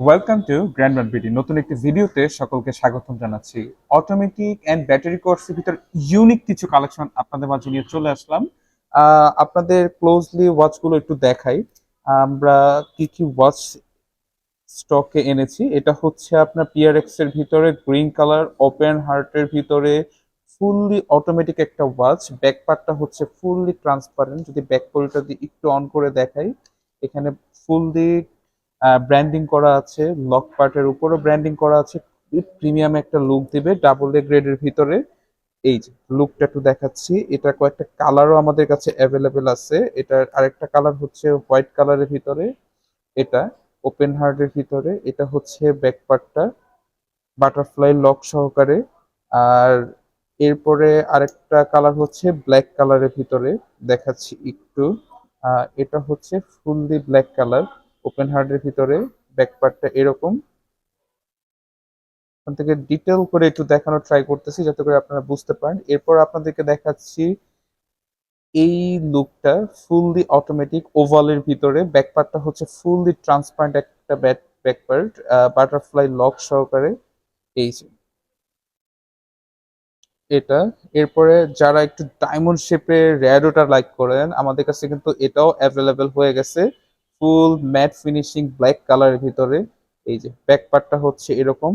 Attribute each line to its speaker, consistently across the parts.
Speaker 1: Welcome to grand BD নতুন একটি ভিডিওতে সকলকে স্বাগতম জানাচ্ছি। অটোমেটিক অ্যান্ড ব্যাটারি কোর্সের ভিতর ইউনিক কিছু কালেকশন আপনাদের মাঝে নিয়ে চলে আসলাম। আপনাদের ক্লোজলি ওয়াচগুলো একটু দেখাই। আমরা কি কি ওয়াচ স্টকে এনেছি। এটা হচ্ছে আপনার পিআরএক্স এর ভিতরে গ্রিন কালার ওপেন হার্টের ভিতরে ফুললি অটোমেটিক একটা ওয়াচ। ব্যাক পার্টটা হচ্ছে ফুললি ট্রান্সপারেন্ট। যদি ব্যাক পলিটা দিয়ে একটু অন করে দেখাই, এখানে ফুললি ব্র্যান্ডিং করা আছে, লক পার্টের উপরও ব্র্যান্ডিং করা আছে। প্রিমিয়াম একটা লুক দিবে ডাবল এ গ্রেডের ভিতরে। এই যে লুকটা একটু দেখাচ্ছি, এটা কয়েকটা কালারও আমাদের কাছে অ্যাভেলেবেল আছে। এটার আরেকটা কালার হচ্ছে হোয়াইট কালারের ভিতরে, এটা ওপেন হার্টের ভিতরে। এটা হচ্ছে ব্যাক পার্টটা বাটারফ্লাই লক সহকারে। আর এরপরে আরেকটা কালার হচ্ছে ব্ল্যাক কালারের ভিতরে, দেখাচ্ছি একটু। এটা হচ্ছে ফুললি ব্ল্যাক কালার ওপেন হার্টের ভিতরে। ব্যাক পার্টটা এরকম। এখান থেকে ডিটেল করে একটু দেখানোর ট্রাই করতেছি যাতে করে আপনারা বুঝতে পারেন। এরপর আপনাদেরকে দেখাচ্ছি এই লুকটা ফুললি অটোমেটিক ওভালের ভিতরে। ব্যাক পার্টটা হচ্ছে ফুললি ট্রান্সপারেন্ট একটা ব্যাক পার্ট, বাটারফ্লাই লক সহকারে। এই যে এটা। এরপরে যারা একটু ডায়মন্ড শেপের র্যাডোটা লাইক করেন, আমাদের কাছে কিন্তু এটাও অ্যাভেলেবেল হয়ে গেছে ফুল ম্যাট ফিনিশিং ব্ল্যাক কালারের ভিতরে। এই যে ব্যাক পার্টটা হচ্ছে এরকম।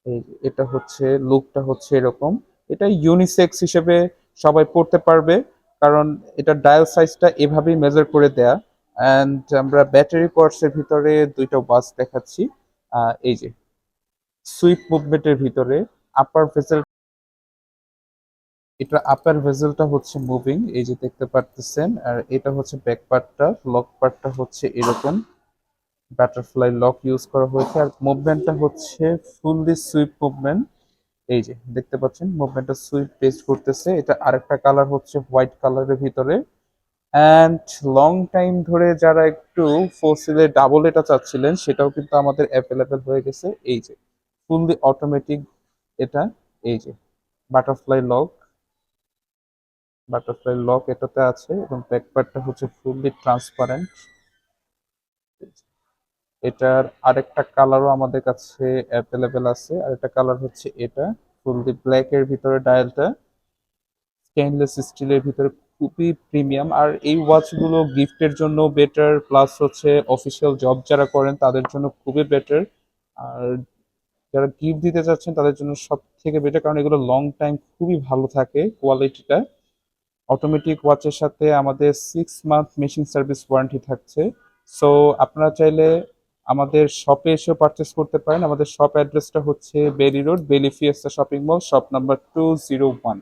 Speaker 1: এই যে এটা হচ্ছে লুকটা হচ্ছে এরকম। এটা ইউনিসেক্স হিসেবে সবাই পড়তে পারবে, কারণ এটা ডায়াল সাইজটা এভাবেই মেজার করে দেয়া। অ্যান্ড আমরা ব্যাটারি কোয়ার্টসের ভিতরে দুইটা ওয়াচ দেখাচ্ছি। এই যে সুইপ মুভমেন্টের ভিতরে আপার ভেসেল, এটা আপার ভেসেলটা হচ্ছে মুভিং, এই যে দেখতে পারতেছেন। আর এটা হচ্ছে ব্যাক পার্টটা, লক পার্টটা হচ্ছে এরকম বাটারফ্লাই লক ইউজ করা হয়েছে। আর মুভমেন্টটা হচ্ছে ফুললি সুইপ মুভমেন্ট। এই যে দেখতে পাচ্ছেন মুভমেন্টটা সুইপ পেস্ট করতেছে। এটা আরেকটা কালার হচ্ছে হোয়াইট কালারের ভিতরে। অ্যান্ড লং টাইম ধরে যারা একটু ফোসিলে ডাবল এটা চাচ্ছিলেন, সেটাও কিন্তু আমাদের অ্যাভেলেবেল হয়ে গেছে। এই যে ফুললি অটোমেটিক এটা। এই যে বাটারফ্লাই লক, বাটারফ্লাই লক এটাতে আছে এবং ব্যাক পার্টটা হচ্ছে ফুললি ট্রান্সপারেন্ট। এটার আরেকটা কালারও আমাদের কাছে অ্যাভেলেবেল আছে। আরেকটা কালার হচ্ছে এটা ফুললি ব্ল্যাক এর ভিতরে ডায়ালটা স্টেইনলেস স্টিলের ভিতরে, খুবই প্রিমিয়াম। আর এই ওয়াচগুলো গিফটের জন্য বেটার, প্লাস হচ্ছে অফিসিয়াল জব যারা করেন তাদের জন্য খুবই বেটার। আর যারা গিফট দিতে চাচ্ছেন তাদের জন্য সব থেকে বেটার, কারণ এগুলো লং টাইম খুবই ভালো থাকে কোয়ালিটিটা। অটোমেটিক ওয়াচের সাথে আমাদের 6 মান্থ মেশিন সার্ভিস ওয়ারেন্টি থাকছে। সো আপনারা চাইলে আমাদের শপে এসেও পারচেস করতে পারেন। আমাদের শপ অ্যাড্রেসটা হচ্ছে বেলি রোড, বেলি Fiesta shopping mall, shop number 201।